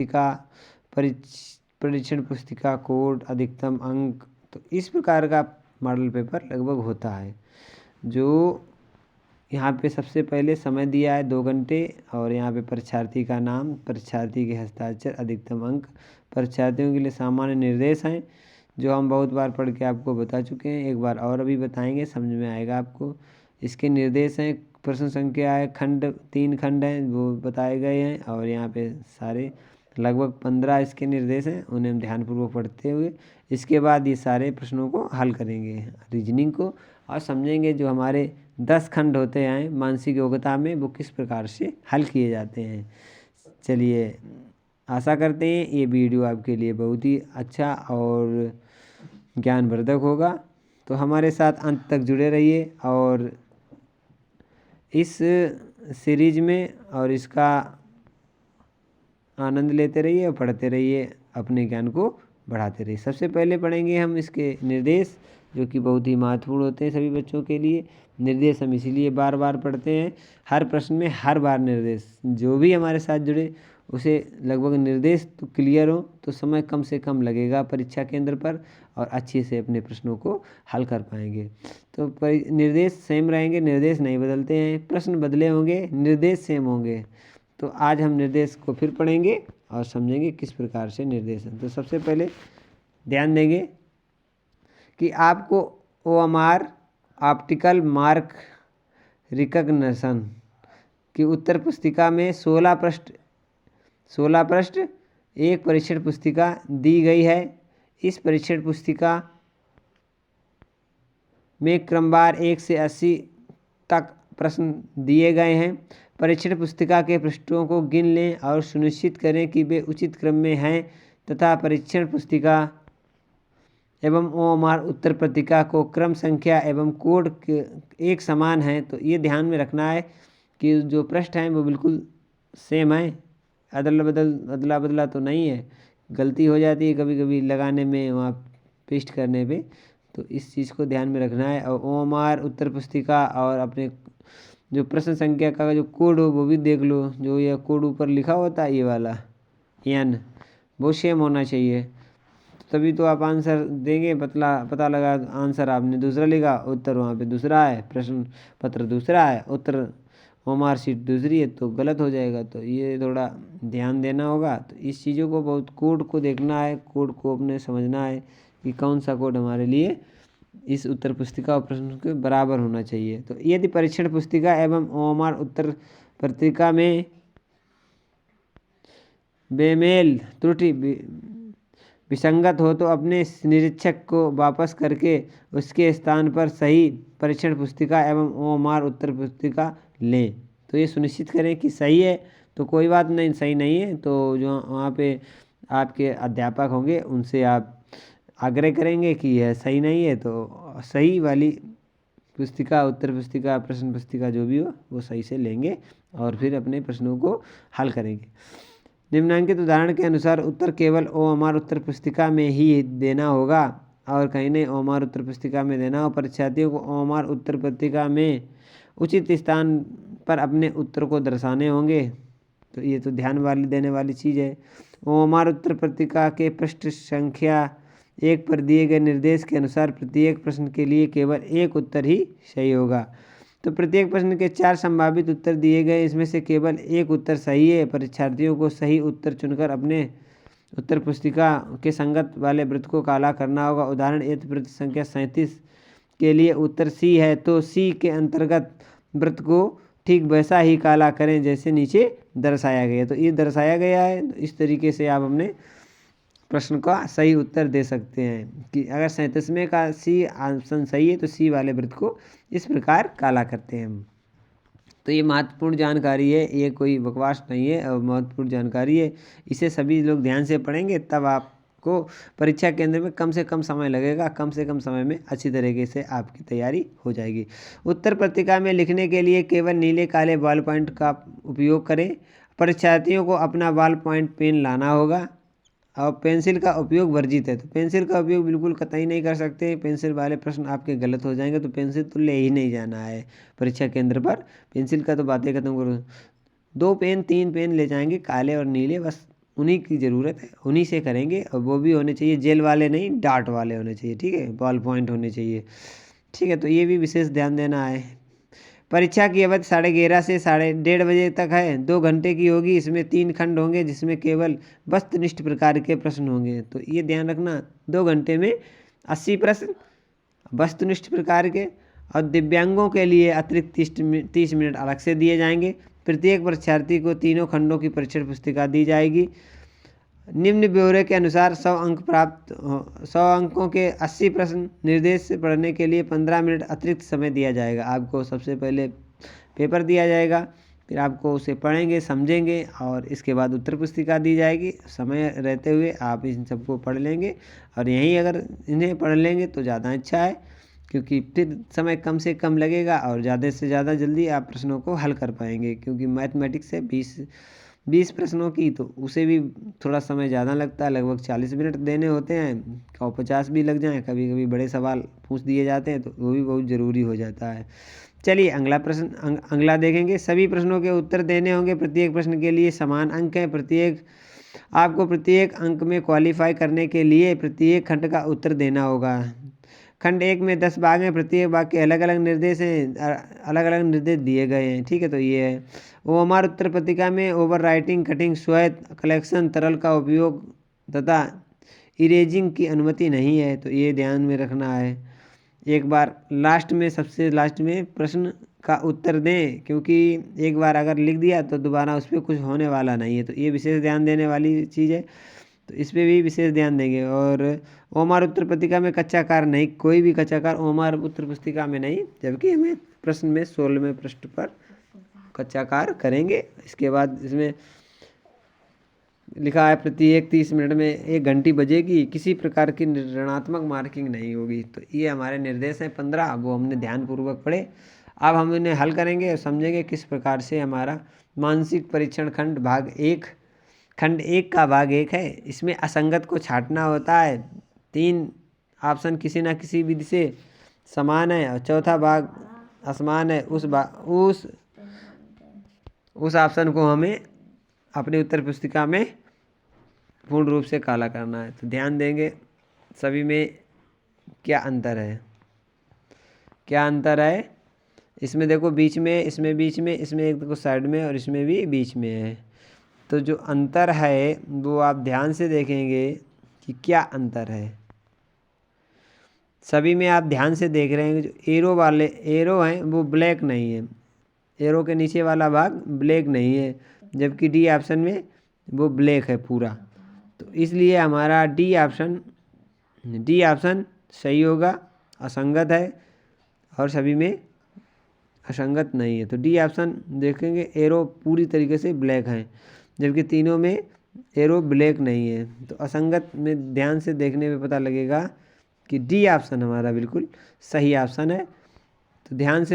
पुस्तिका, परीक्षण पुस्तिका, कोड, अधिकतम अंक। तो इस प्रकार का मॉडल पेपर लगभग होता है। जो यहाँ पे सबसे पहले समय दिया है 2 घंटे, और यहाँ पे परीक्षार्थी का नाम, परीक्षार्थी के हस्ताक्षर, अधिकतम अंक। परीक्षार्थियों के लिए सामान्य निर्देश हैं जो हम बहुत बार पढ़ के आपको बता चुके हैं, एक बार और अभी बताएंगे, समझ में आएगा आपको। इसके निर्देश हैं, प्रश्न संख्या है, खंड 3 खंड हैं वो बताए गए हैं, और यहाँ पे सारे लगभग 15 इसके निर्देश हैं, उन्हें हम ध्यानपूर्वक पढ़ते हुए इसके बाद ये सारे प्रश्नों को हल करेंगे, रीजनिंग को, और समझेंगे जो हमारे 10 खंड होते हैं मानसिक योग्यता में वो किस प्रकार से हल किए जाते हैं। चलिए, आशा करते हैं ये वीडियो आपके लिए बहुत ही अच्छा और ज्ञानवर्धक होगा। तो हमारे साथ अंत तक जुड़े रहिए और इस सीरीज में और इसका आनंद लेते रहिए और पढ़ते रहिए, अपने ज्ञान को बढ़ाते रहिए। सबसे पहले पढ़ेंगे हम इसके निर्देश, जो कि बहुत ही महत्वपूर्ण होते हैं सभी बच्चों के लिए। निर्देश हम इसीलिए बार बार पढ़ते हैं, हर प्रश्न में हर बार निर्देश। जो भी हमारे साथ जुड़े उसे लगभग निर्देश तो क्लियर हो तो समय कम से कम लगेगा परीक्षा केंद्र पर, और अच्छे से अपने प्रश्नों को हल कर पाएंगे। तो निर्देश सेम रहेंगे, निर्देश नहीं बदलते हैं। प्रश्न बदले होंगे, निर्देश सेम होंगे। तो आज हम निर्देश को फिर पढ़ेंगे और समझेंगे किस प्रकार से निर्देश हैं। तो सबसे पहले ध्यान देंगे कि आपको OMR ऑप्टिकल मार्क रिकग्निशन की उत्तर पुस्तिका में 16 पृष्ठ एक परीक्षण पुस्तिका दी गई है। इस परीक्षण पुस्तिका में क्रमवार 1 से 80 तक प्रश्न दिए गए हैं। परीक्षण पुस्तिका के पृष्ठों को गिन लें और सुनिश्चित करें कि वे उचित क्रम में हैं तथा परीक्षण पुस्तिका एवं OMR उत्तर पत्रिका को क्रम संख्या एवं कोड एक समान है। तो ये ध्यान में रखना है कि जो पृष्ठ हैं वो बिल्कुल सेम है, अदला बदला तो नहीं है। गलती हो जाती है कभी कभी लगाने में, वहाँ पेस्ट करने पे, तो इस चीज़ को ध्यान में रखना है। और OMR उत्तर पुस्तिका और अपने जो प्रश्न संख्या का जो कोड हो वो भी देख लो, जो यह कोड ऊपर लिखा होता है ये वाला N, वो सेम होना चाहिए, तभी तो आप आंसर देंगे। पता लगा आंसर आपने दूसरा लिखा, उत्तर वहाँ पे दूसरा है, प्रश्न पत्र दूसरा है, उत्तर OMR शीट दूसरी है, तो गलत हो जाएगा। तो ये थोड़ा ध्यान देना होगा। तो इस चीज़ों को बहुत, कोड को देखना है, कोड को अपने समझना है कि कौन सा कोड हमारे लिए इस उत्तर पुस्तिका और प्रश्न के बराबर होना चाहिए। तो यदि परीक्षण पुस्तिका एवं OMR उत्तर पत्रिका में बेमेल, त्रुटि, विसंगत हो तो अपने निरीक्षक को वापस करके उसके स्थान पर सही परीक्षण पुस्तिका एवं OMR उत्तर पुस्तिका लें। तो ये सुनिश्चित करें कि सही है तो कोई बात नहीं, सही नहीं है तो जो वहाँ पे आपके अध्यापक होंगे उनसे आप आग्रह करेंगे कि यह सही नहीं है, तो सही वाली पुस्तिका, उत्तर पुस्तिका, प्रश्न पुस्तिका जो भी हो वो सही से लेंगे और फिर अपने प्रश्नों को हल करेंगे। निम्नांकित उदाहरण के अनुसार उत्तर केवल OMR उत्तर पुस्तिका में ही देना होगा और कहीं नहीं OMR उत्तर पुस्तिका में देना हो। परीक्षार्थियों को OMR उत्तर पत्रिका में उचित स्थान पर अपने उत्तर को दर्शाने होंगे। तो ये तो ध्यान वाली देने वाली चीज़ है। OMR उत्तर पत्रिका के पृष्ठ संख्या 1 पर दिए गए निर्देश के अनुसार प्रत्येक प्रश्न के लिए केवल एक उत्तर ही सही होगा। तो प्रत्येक प्रश्न के 4 संभावित उत्तर दिए गए, इसमें से केवल एक उत्तर सही है। परीक्षार्थियों को सही उत्तर चुनकर अपने उत्तर पुस्तिका के संगत वाले वृत्त को काला करना होगा। उदाहरण, यदि वृत्त संख्या 37 के लिए उत्तर C है तो C के अंतर्गत वृत्त को ठीक वैसा ही काला करें जैसे नीचे दर्शाया गया। तो ये दर्शाया गया है, तो इस तरीके से आप अपने प्रश्न का सही उत्तर दे सकते हैं कि अगर 37वें का C ऑप्शन सही है तो C वाले वृत्त को इस प्रकार काला करते हैं हम। तो ये महत्वपूर्ण जानकारी है, ये कोई बकवास नहीं है और महत्वपूर्ण जानकारी है। इसे सभी लोग ध्यान से पढ़ेंगे तब आपको परीक्षा केंद्र में कम से कम समय लगेगा, कम से कम समय में अच्छी तरीके से आपकी तैयारी हो जाएगी। उत्तर पत्रिका में लिखने के लिए केवल नीले काले बॉल पॉइंट का उपयोग करें। परीक्षार्थियों को अपना बॉल पॉइंट पेन लाना होगा और पेंसिल का उपयोग वर्जित है। तो पेंसिल का उपयोग बिल्कुल कतई नहीं कर सकते, पेंसिल वाले प्रश्न आपके गलत हो जाएंगे। तो पेंसिल तो ले ही नहीं जाना है परीक्षा केंद्र पर, पेंसिल का तो बातें खत्म करो। 2 पेन 3 पेन ले जाएंगे, काले और नीले, बस उन्हीं की ज़रूरत है, उन्हीं से करेंगे, और वो भी होने चाहिए जेल वाले नहीं, डार्ट वाले होने चाहिए, ठीक है, बॉल पॉइंट होने चाहिए, ठीक है। तो ये भी विशेष ध्यान देना है। परीक्षा की अवधि 11:30 से 1:30 बजे तक है, 2 घंटे की होगी। इसमें 3 खंड होंगे जिसमें केवल वस्तुनिष्ठ प्रकार के प्रश्न होंगे। तो ये ध्यान रखना, 2 घंटे में 80 प्रश्न वस्तुनिष्ठ प्रकार के, और दिव्यांगों के लिए अतिरिक्त 30 मिनट अलग से दिए जाएंगे। प्रत्येक परीक्षार्थी को तीनों खंडों की परीक्षण पुस्तिका दी जाएगी। निम्न ब्यौरे के अनुसार 100 अंकों के 80 प्रश्न निर्देश से पढ़ने के लिए 15 मिनट अतिरिक्त समय दिया जाएगा। आपको सबसे पहले पेपर दिया जाएगा, फिर आपको उसे पढ़ेंगे, समझेंगे, और इसके बाद उत्तर पुस्तिका दी जाएगी। समय रहते हुए आप इन सबको पढ़ लेंगे, और यहीं अगर इन्हें पढ़ लेंगे तो ज़्यादा अच्छा है, क्योंकि फिर समय कम से कम लगेगा और ज़्यादा से ज़्यादा जल्दी आप प्रश्नों को हल कर पाएंगे। क्योंकि मैथमेटिक्स है 20 प्रश्नों की, तो उसे भी थोड़ा समय ज़्यादा लगता है, लगभग 40 मिनट देने होते हैं, और 50 भी लग जाएँ। कभी कभी बड़े सवाल पूछ दिए जाते हैं, तो वो भी बहुत ज़रूरी हो जाता है। चलिए अगला देखेंगे। सभी प्रश्नों के उत्तर देने होंगे। प्रत्येक प्रश्न के लिए समान अंक हैं। आपको प्रत्येक अंक में क्वालिफाई करने के लिए प्रत्येक खंड का उत्तर देना होगा। खंड 1 में 10 भाग हैं, प्रत्येक भाग के अलग अलग निर्देश हैं, अलग अलग निर्देश दिए गए हैं, ठीक है। तो ये है OMR उत्तर पत्रिका में ओवर राइटिंग, कटिंग, स्वैत, कलेक्शन, तरल का उपयोग तथा इरेजिंग की अनुमति नहीं है। तो ये ध्यान में रखना है। एक बार सबसे लास्ट में प्रश्न का उत्तर दें, क्योंकि एक बार अगर लिख दिया तो दोबारा उस पर कुछ होने वाला नहीं है। तो ये विशेष ध्यान देने वाली चीज़ है, तो इस पर भी विशेष ध्यान देंगे। और OMR उत्तर पत्रिका में कच्चा कार्य नहीं, कोई भी कच्चा कार्य OMR उत्तर पुस्तिका में नहीं, जबकि हमें प्रश्न में 16वें पृष्ठ पर कच्चा कार्य करेंगे। इसके बाद इसमें लिखा है प्रत्येक 30 मिनट में 1 घंटी बजेगी, किसी प्रकार की ऋणात्मक मार्किंग नहीं होगी। तो ये हमारे निर्देश हैं 15, वो हमने ध्यानपूर्वक पढ़े। अब हम इन्हें हल करेंगे और समझेंगे किस प्रकार से हमारा मानसिक परीक्षण खंड खंड 1 का भाग 1 है। इसमें असंगत को छांटना होता है। 3 ऑप्शन किसी न किसी विधि से समान है, और चौथा भाग असमान है। उस ऑप्शन को हमें अपनी उत्तर पुस्तिका में पूर्ण रूप से काला करना है। तो ध्यान देंगे सभी में क्या अंतर है। इसमें देखो बीच में, इसमें एक देखो साइड में, और इसमें भी बीच में है। तो जो अंतर है वो आप ध्यान से देखेंगे कि क्या अंतर है। सभी में आप ध्यान से देख रहे हैं, जो एरो हैं वो ब्लैक नहीं है, एरो के नीचे वाला भाग ब्लैक नहीं है, जबकि डी ऑप्शन में वो ब्लैक है पूरा। तो इसलिए हमारा डी ऑप्शन सही होगा, असंगत है, और सभी में असंगत नहीं है। तो डी ऑप्शन देखेंगे, एरो पूरी तरीके से ब्लैक है, जबकि तीनों में एरो ब्लैक नहीं है। तो असंगत में ध्यान से देखने में पता लगेगा कि डी ऑप्शन हमारा बिल्कुल सही ऑप्शन है। तो ध्यान से